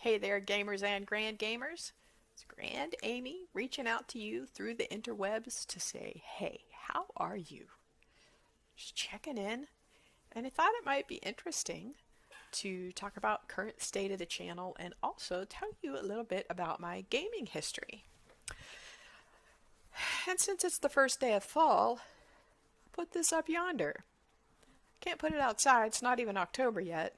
Hey there, gamers and grand gamers. It's Grand Amy reaching out to you through the interwebs to say, hey, how are you? Just checking in. And I thought it might be interesting to talk about current state of the channel and also tell you a little bit about my gaming history. And since it's the first day of fall, I'll put this up yonder. Can't put it outside, it's not even October yet,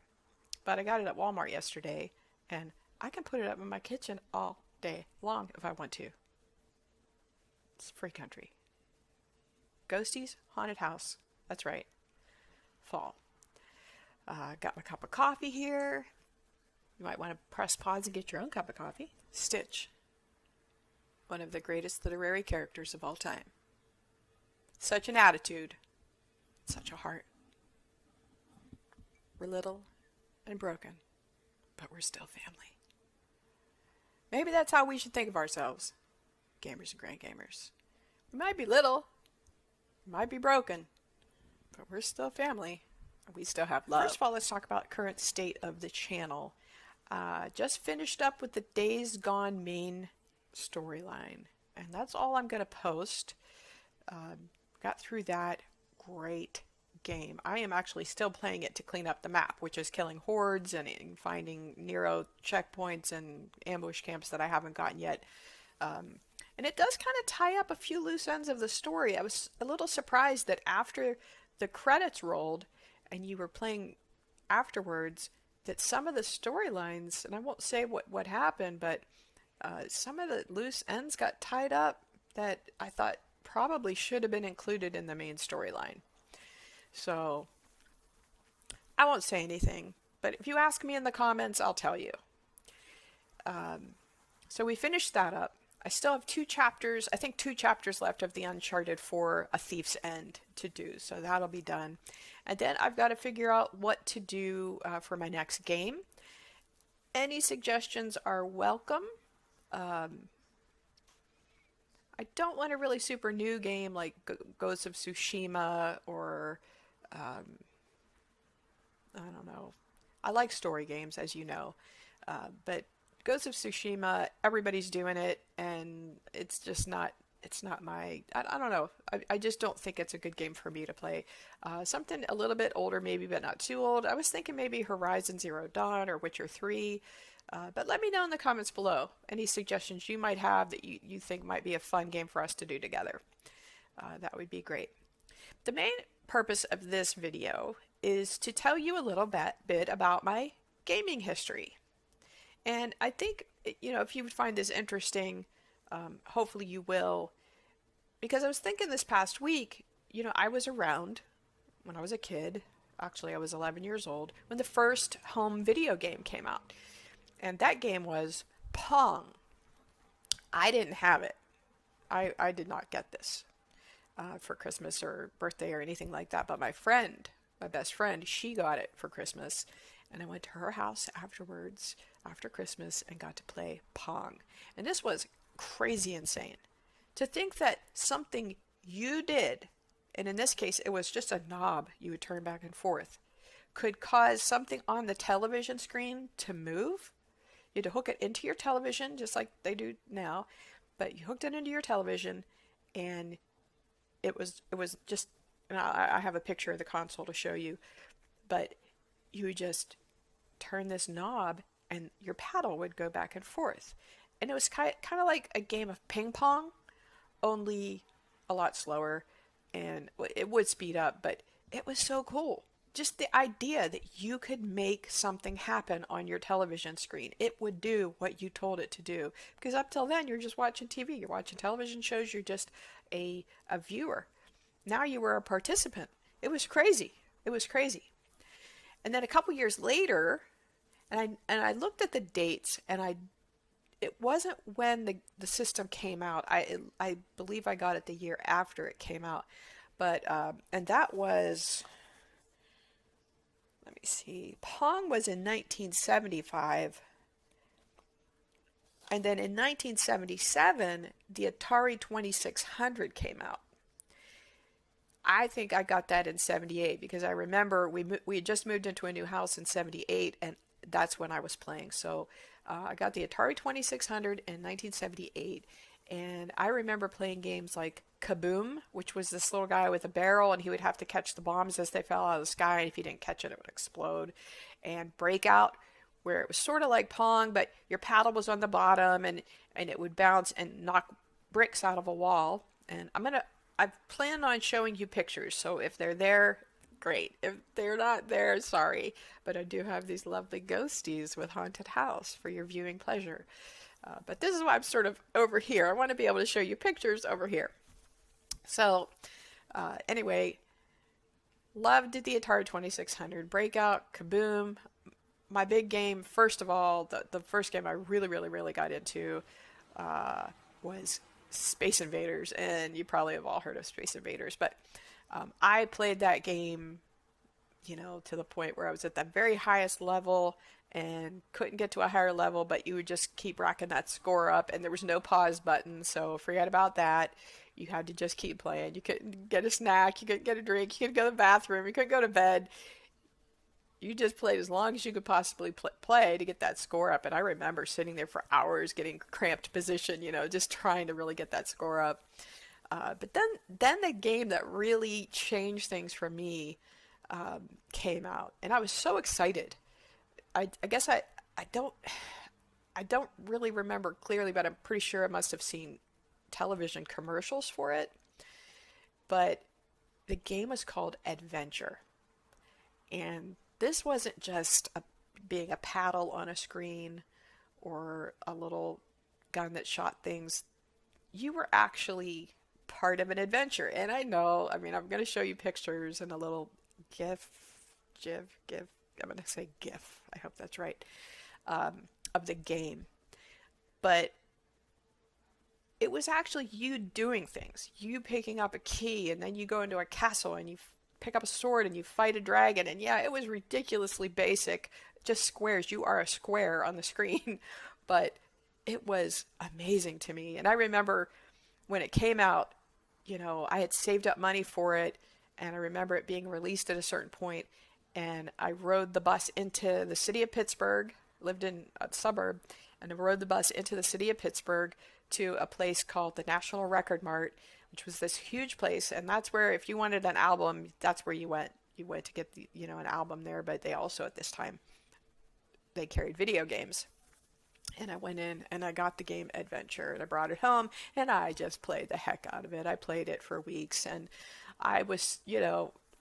but I got it at Walmart yesterday, and I can put it up in my kitchen all day long if I want to. It's free country. Ghosties, haunted house. That's right. Fall. Got my cup of coffee here. You might want to press pause and get your own cup of coffee. Stitch. One of the greatest literary characters of all time. Such an attitude. Such a heart. We're little and broken, but we're still family. Maybe that's how we should think of ourselves, gamers and grand gamers. We might be little, we might be broken, but we're still family, and we still have love. First of all, let's talk about current state of the channel. Just finished up with the Days Gone main storyline, and that's all I'm going to post. Got through that. Great game. I am actually still playing it to clean up the map, which is killing hordes and finding Nero checkpoints and ambush camps that I haven't gotten yet. And it does kind of tie up a few loose ends of the story. I was a little surprised that after the credits rolled and you were playing afterwards, that some of the storylines, and I won't say what happened, but some of the loose ends got tied up that I thought probably should have been included in the main storyline. So, I won't say anything, but if you ask me in the comments, I'll tell you. So we finished that up. I still have two chapters left of the Uncharted 4 A Thief's End to do, so that'll be done. And then I've got to figure out what to do for my next game. Any suggestions are welcome. I don't want a really super new game like Ghost of Tsushima or I don't know. I like story games, as you know, but Ghost of Tsushima, everybody's doing it, and it's just not. It's not my. I don't know. I just don't think it's a good game for me to play. Something a little bit older, maybe, but not too old. I was thinking maybe Horizon Zero Dawn or Witcher 3. But let me know in the comments below any suggestions you might have that you think might be a fun game for us to do together. That would be great. The main purpose of this video is to tell you a little bit about my gaming history. And I think, if you would find this interesting, hopefully you will. Because I was thinking this past week, I was around when I was a kid. Actually, I was 11 years old when the first home video game came out. And that game was Pong. I didn't have it. I did not get this for Christmas or birthday or anything like that. But my best friend, she got it for Christmas. And I went to her house afterwards, after Christmas, and got to play Pong. And this was crazy insane. To think that something you did, and in this case it was just a knob you would turn back and forth, could cause something on the television screen to move. You had to hook it into your television, just like they do now, but you hooked it into your television, and it was just, and I have a picture of the console to show you, but you just turn this knob, and your paddle would go back and forth. And it was kind of like a game of ping pong, only a lot slower, and it would speed up, but it was so cool. Just the idea that you could make something happen on your television screen. It would do what you told it to do. Because up till then, you're just watching TV. You're watching television shows. You're just a viewer. Now you were a participant. It was crazy. It was crazy. And then a couple years later, and I looked at the dates, and it wasn't when the system came out. I believe I got it the year after it came out. But, and that was... Let me see. Pong was in 1975. And then in 1977, the Atari 2600 came out. I think I got that in 78 because I remember we had just moved into a new house in 78, and that's when I was playing. So I got the Atari 2600 in 1978, and I remember playing games like Kaboom, which was this little guy with a barrel, and he would have to catch the bombs as they fell out of the sky, and if he didn't catch it, it would explode. And Breakout, where it was sort of like Pong, but your paddle was on the bottom, and it would bounce and knock bricks out of a wall. And I plan on showing you pictures, so if they're there, great. If they're not there, sorry. But I do have these lovely ghosties with Haunted House for your viewing pleasure. But this is why I'm sort of over here. I want to be able to show you pictures over here. So, anyway, loved the Atari 2600, Breakout, Kaboom. My big game, first of all, the first game I really, really, really got into was Space Invaders, and you probably have all heard of Space Invaders, but I played that game, to the point where I was at the very highest level and couldn't get to a higher level, but you would just keep racking that score up, and there was no pause button, so forget about that. You had to just keep playing. You couldn't get a snack, you couldn't get a drink, you couldn't go to the bathroom, you couldn't go to bed. You just played as long as you could possibly play to get that score up. And I remember sitting there for hours getting cramped position, just trying to really get that score up. But then the game that really changed things for me came out, and I was so excited. I guess I don't really remember clearly, but I'm pretty sure I must have seen television commercials for it. But the game was called Adventure, and this wasn't just being a paddle on a screen or a little gun that shot things. You were actually part of an adventure. And I know, I'm going to show you pictures and a little GIF. I'm going to say GIF. I hope that's right. Of the game. But it was actually you doing things. You picking up a key, and then you go into a castle and you pick up a sword and you fight a dragon. And yeah, it was ridiculously basic, just squares. You are a square on the screen. But it was amazing to me. And I remember when it came out, I had saved up money for it, and I remember it being released at a certain point, and I rode the bus into the city of Pittsburgh, lived in a suburb, and I rode the bus into the city of Pittsburgh to a place called the National Record Mart, which was this huge place, and that's where, if you wanted an album, that's where you went. You went to get an album there, but they also, at this time, they carried video games. And I went in and I got the game Adventure, and I brought it home, and I just played the heck out of it. I played it for weeks, and I was,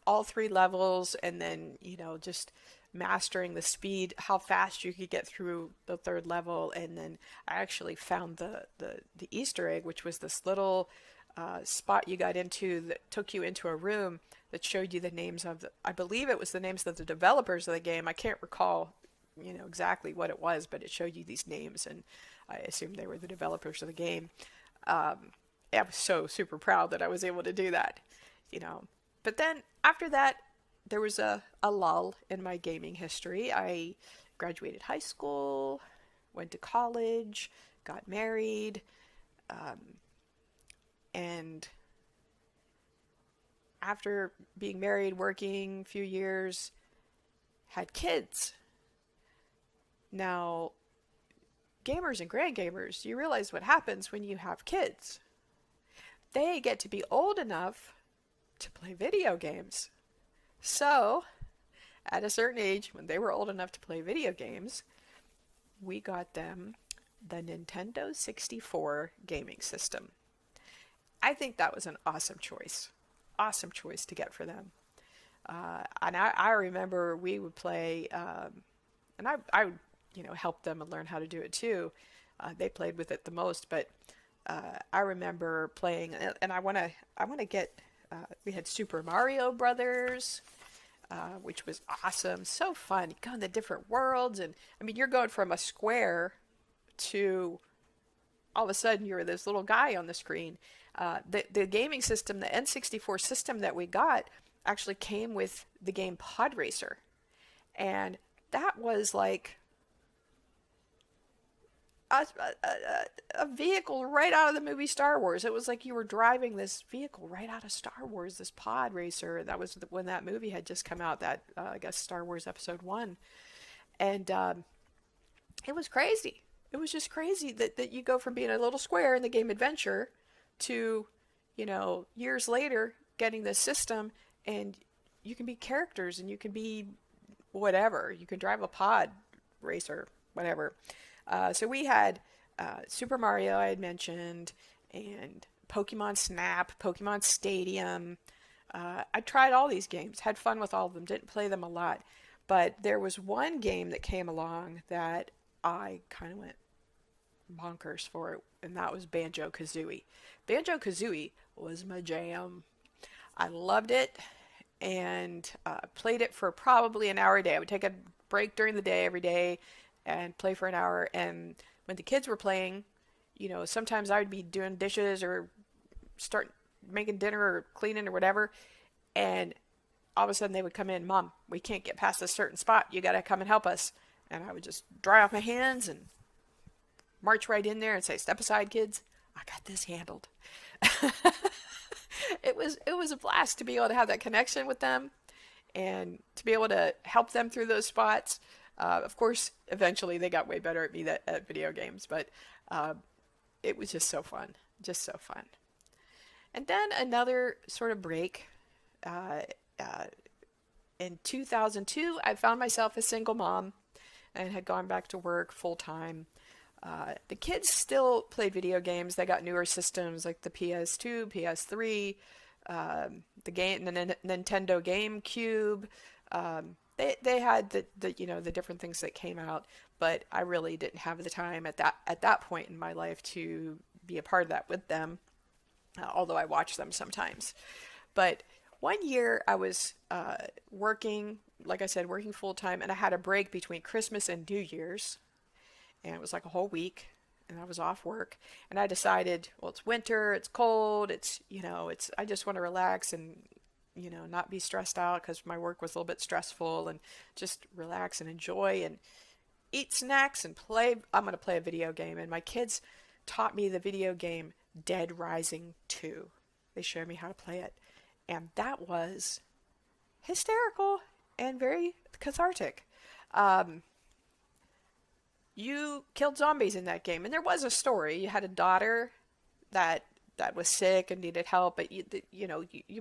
all three levels, and then, just mastering the speed, how fast you could get through the third level. And then I actually found the Easter egg, which was this little spot you got into that took you into a room that showed you the names of I believe it was the names of the developers of the game. I can't recall exactly what it was, but it showed you these names, and I assumed they were the developers of the game. I was so super proud that I was able to do that, But then after that, there was a lull in my gaming history. I graduated high school, went to college, got married, and after being married, working a few years, had kids. Now, gamers and grand gamers, you realize what happens when you have kids. They get to be old enough to play video games. So, at a certain age, when they were old enough to play video games, we got them the Nintendo 64 gaming system. I think that was an awesome choice. Awesome choice to get for them. And I remember we would play, and I would help them and learn how to do it too. They played with it the most, but I remember playing, and I want to get. We had Super Mario Brothers, which was awesome, so fun. You go in the different worlds, and you're going from a square to all of a sudden you're this little guy on the screen. The gaming system, the N64 system that we got, actually came with the game Pod Racer, and that was like a vehicle right out of the movie Star Wars. It was like you were driving this vehicle right out of Star Wars, this Pod Racer. That was when that movie had just come out, that I guess Star Wars Episode 1. And it was crazy. It was just crazy that you go from being a little square in the game Adventure to, years later getting this system, and you can be characters and you can be whatever. You can drive a pod racer, whatever. So we had Super Mario, I had mentioned, and Pokemon Snap, Pokemon Stadium. I tried all these games, had fun with all of them, didn't play them a lot. But there was one game that came along that I kind of went bonkers for it, and that was Banjo Kazooie. Banjo Kazooie was my jam. I loved it and played it for probably an hour a day. I would take a break during the day every day and play for an hour. And when the kids were playing, sometimes I would be doing dishes or start making dinner or cleaning or whatever. And all of a sudden they would come in, Mom, we can't get past this certain spot. You got to come and help us. And I would just dry off my hands and march right in there and say, step aside, kids. I got this handled. It was a blast to be able to have that connection with them and to be able to help them through those spots. Of course, eventually they got way better at me at video games, but it was just so fun, just so fun. And then another sort of break. Uh, uh, in 2002, I found myself a single mom and had gone back to work full time. The kids still played video games. They got newer systems like the PS2, PS3, the Nintendo GameCube. They had the different things that came out, but I really didn't have the time at that point in my life to be a part of that with them. Although I watch them sometimes. But one year I was working, like I said, working full time, and I had a break between Christmas and New Year's, and it was like a whole week, and I was off work, and I decided, well, it's winter, it's cold, I just want to relax and, not be stressed out because my work was a little bit stressful, and just relax and enjoy and eat snacks and play. I'm going to play a video game, and my kids taught me the video game Dead Rising 2. They showed me how to play it, and that was hysterical and very cathartic. You killed zombies in that game, and there was a story. You had a daughter that was sick and needed help, but you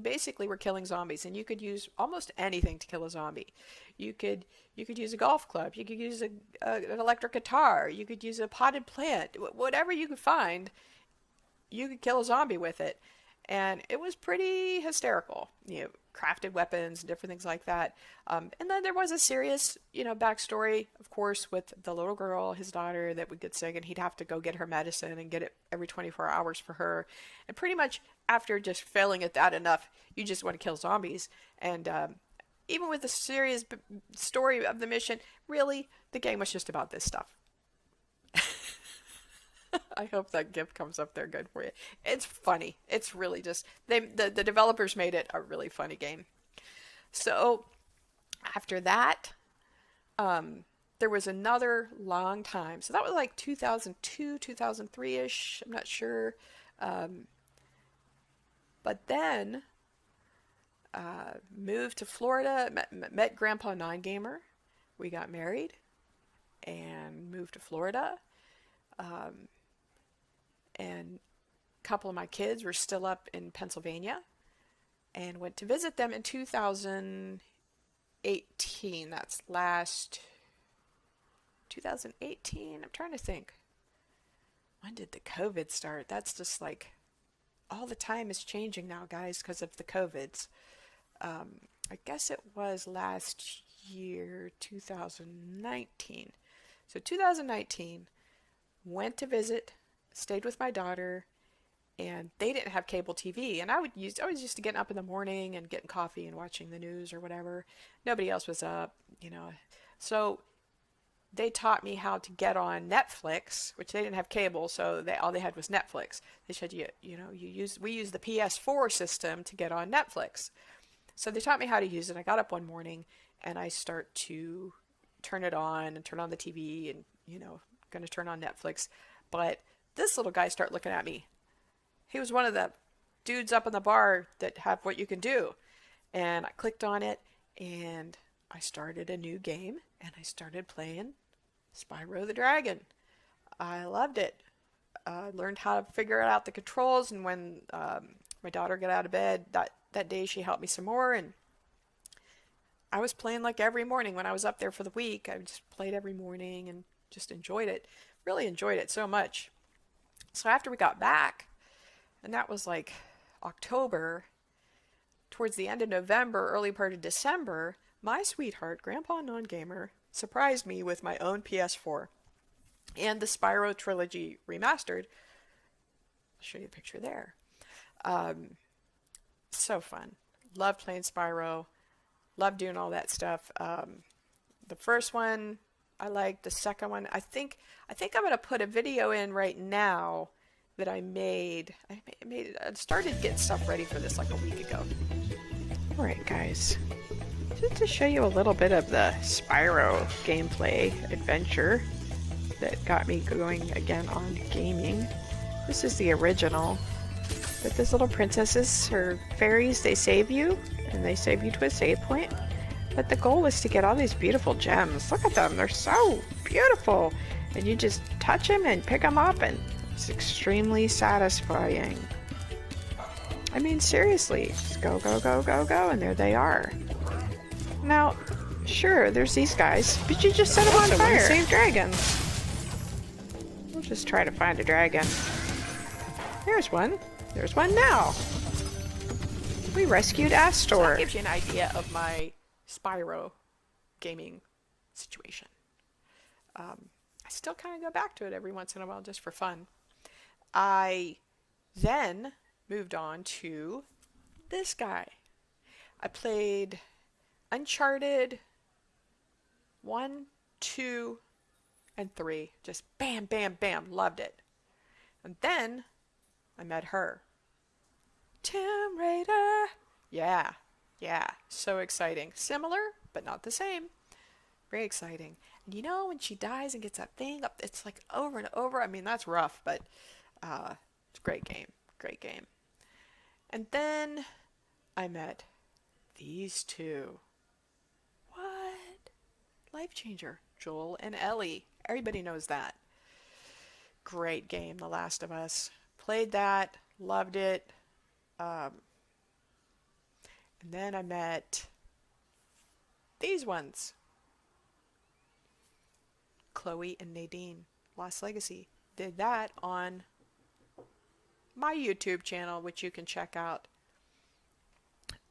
basically were killing zombies, and you could use almost anything to kill a zombie. You could use a golf club, you could use an electric guitar, you could use a potted plant, whatever you could find, you could kill a zombie with it. And it was pretty hysterical. Crafted weapons and different things like that. And then there was a serious, backstory, of course, with the little girl, his daughter, that would get sick, and he'd have to go get her medicine and get it every 24 hours for her. And pretty much after just failing at that enough, you just want to kill zombies. And even with the serious story of the mission, really, the game was just about this stuff. I hope that gift comes up there good for you. It's funny. It's really just the developers made it a really funny game. So after that, there was another long time. So that was like 2002, 2003-ish. I'm not sure. But then moved to Florida, met Grandpa Nine Gamer. We got married and moved to Florida. And a couple of my kids were still up in Pennsylvania, and went to visit them in 2018. That's last 2018. I'm trying to think. When did the COVID start? That's just like all the time is changing now, guys, because of the COVIDs. I guess it was last year, 2019. So 2019, went to visit, stayed with my daughter, and they didn't have cable TV. And I was used to getting up in the morning and getting coffee and watching the news or whatever. Nobody else was up, So they taught me how to get on Netflix, which they didn't have cable, so all they had was Netflix. They said, we use the PS4 system to get on Netflix. So they taught me how to use it. I got up one morning and I start to turn it on and turn on the TV and, going to turn on Netflix. But this little guy started looking at me. He was one of the dudes up in the bar that have what you can do. And I clicked on it, and I started a new game and I started playing Spyro the Dragon. I loved it. I learned how to figure out the controls, and when my daughter got out of bed that day, she helped me some more, and I was playing like every morning when I was up there for the week. I just played every morning and just enjoyed it. Really enjoyed it so much. So after we got back, and that was like October, towards the end of November, early part of December, my sweetheart, Grandpa Non-Gamer, surprised me with my own PS4 and the Spyro Trilogy Remastered. I'll show you a picture there. Um, so fun. Love playing Spyro. Love doing all that stuff. The first one I liked. The second one, I think I'm gonna put a video in right now that I made. I started getting stuff ready for this like a week ago. All right, guys. Just to show you a little bit of the Spyro gameplay adventure that got me going again on gaming. This is the original. But this little princesses or fairies, they save you, and they save you to a save point. But the goal is to get all these beautiful gems. Look at them, they're so beautiful. And you just touch them and pick them up, and it's extremely satisfying. I mean, seriously, just go, go, go, go, go, and there they are. Now, sure, there's these guys, but you just set them on fire. Save dragons. We'll just try to find a dragon. There's one. There's one now. We rescued Astor. So that gives you an idea of my Spyro gaming situation. I still kind of go back to it every once in a while just for fun. I then moved on to this guy. I played Uncharted 1, 2, and 3. Just bam, bam, bam. Loved it. And then I met her. Tomb Raider. Yeah. So exciting. Similar, but not the same. Very exciting. And you know, when she dies and gets that thing up, it's like over and over. I mean, that's rough, but it's a great game. Great game. And then I met these two. What? Life changer. Joel and Ellie. Everybody knows that. Great game, The Last of Us. Played that. Loved it. And then I met these ones. Chloe and Nadine. Lost Legacy. Did that on my YouTube channel, which you can check out.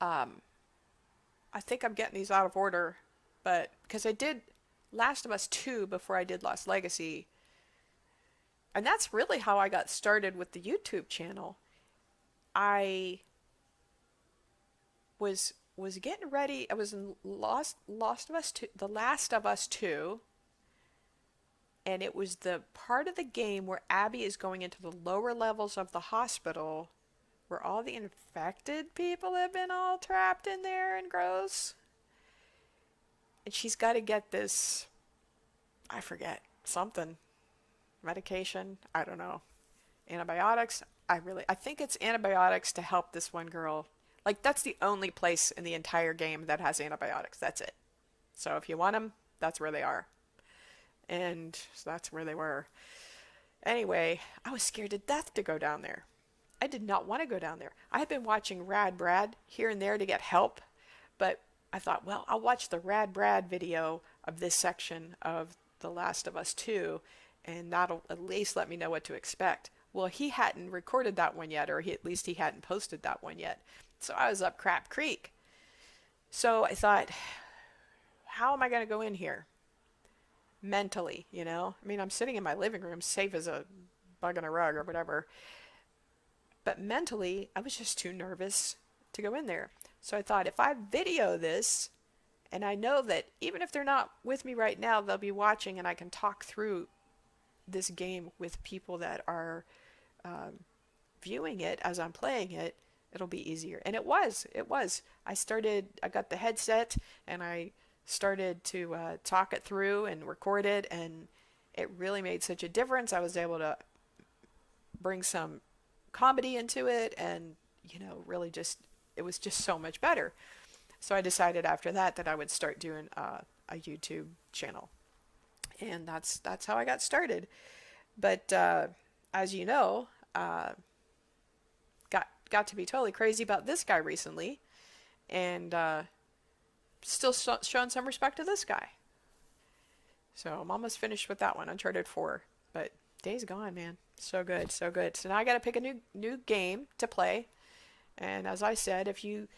I think I'm getting these out of order, but because I did Last of Us 2 before I did Lost Legacy. And that's really how I got started with the YouTube channel. I was getting ready. I was in Lost of Us 2, The Last of Us 2, and it was the part of the game where Abby is going into the lower levels of the hospital, where all the infected people have been all trapped in there and gross. And she's got to get this, I forget, something, medication, I don't know, antibiotics. I think it's antibiotics to help this one girl. Like, that's the only place in the entire game that has antibiotics. That's it. So if you want them, that's where they are. And so that's where they were. Anyway, I was scared to death to go down there. I did not want to go down there. I had been watching Rad Brad here and there to get help, but I thought, well, I'll watch the Rad Brad video of this section of The Last of Us 2, and that'll at least let me know what to expect. Well, he hadn't recorded that one yet, or at least he hadn't posted that one yet. So I was up crap creek. So I thought, how am I going to go in here? Mentally, you know? I mean, I'm sitting in my living room, safe as a bug in a rug or whatever. But mentally, I was just too nervous to go in there. So I thought, if I video this, and I know that even if they're not with me right now, they'll be watching, and I can talk through this game with people that are viewing it as I'm playing it, it'll be easier. And it was. I got the headset, and I started to talk it through and record it, and it really made such a difference. I was able to bring some comedy into it, and, you know, really just, it was just so much better. So I decided after that that I would start doing a YouTube channel, and that's how I got started. But as you know, got to be totally crazy about this guy recently, and still showing some respect to this guy. So I'm almost finished with that one, Uncharted 4. But Days Gone, man, so good, so good. So now I got to pick a new game to play. And as I said, if you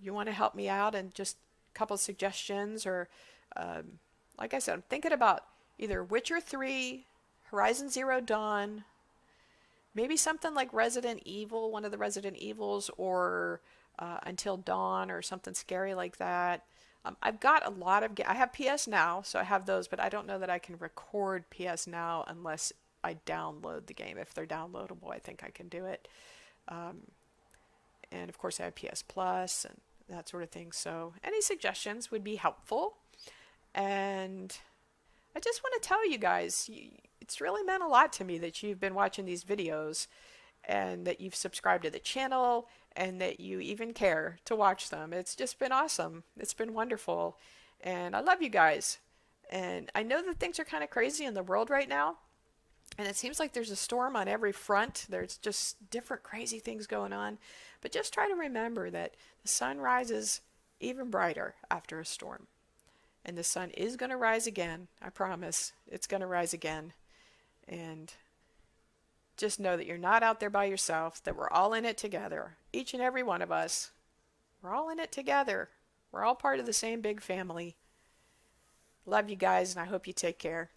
want to help me out and just a couple of suggestions, or like I said, I'm thinking about either Witcher 3, Horizon Zero Dawn, maybe something like Resident Evil, one of the Resident Evils, or Until Dawn, or something scary like that. I've got a lot of I have PS Now, so I have those, but I don't know that I can record PS Now unless I download the game. If they're downloadable, I think I can do it. Um, and of course, I have PS Plus and that sort of thing. So any suggestions would be helpful. And I just want to tell you guys, it's really meant a lot to me that you've been watching these videos, and that you've subscribed to the channel, and that you even care to watch them. It's just been awesome. It's been wonderful. And I love you guys. And I know that things are kind of crazy in the world right now. And it seems like there's a storm on every front. There's just different crazy things going on. But just try to remember that the sun rises even brighter after a storm. And the sun is going to rise again. I promise. It's going to rise again. And just know that you're not out there by yourself, that we're all in it together. Each and every one of us. We're all in it together. We're all part of the same big family. Love you guys, and I hope you take care.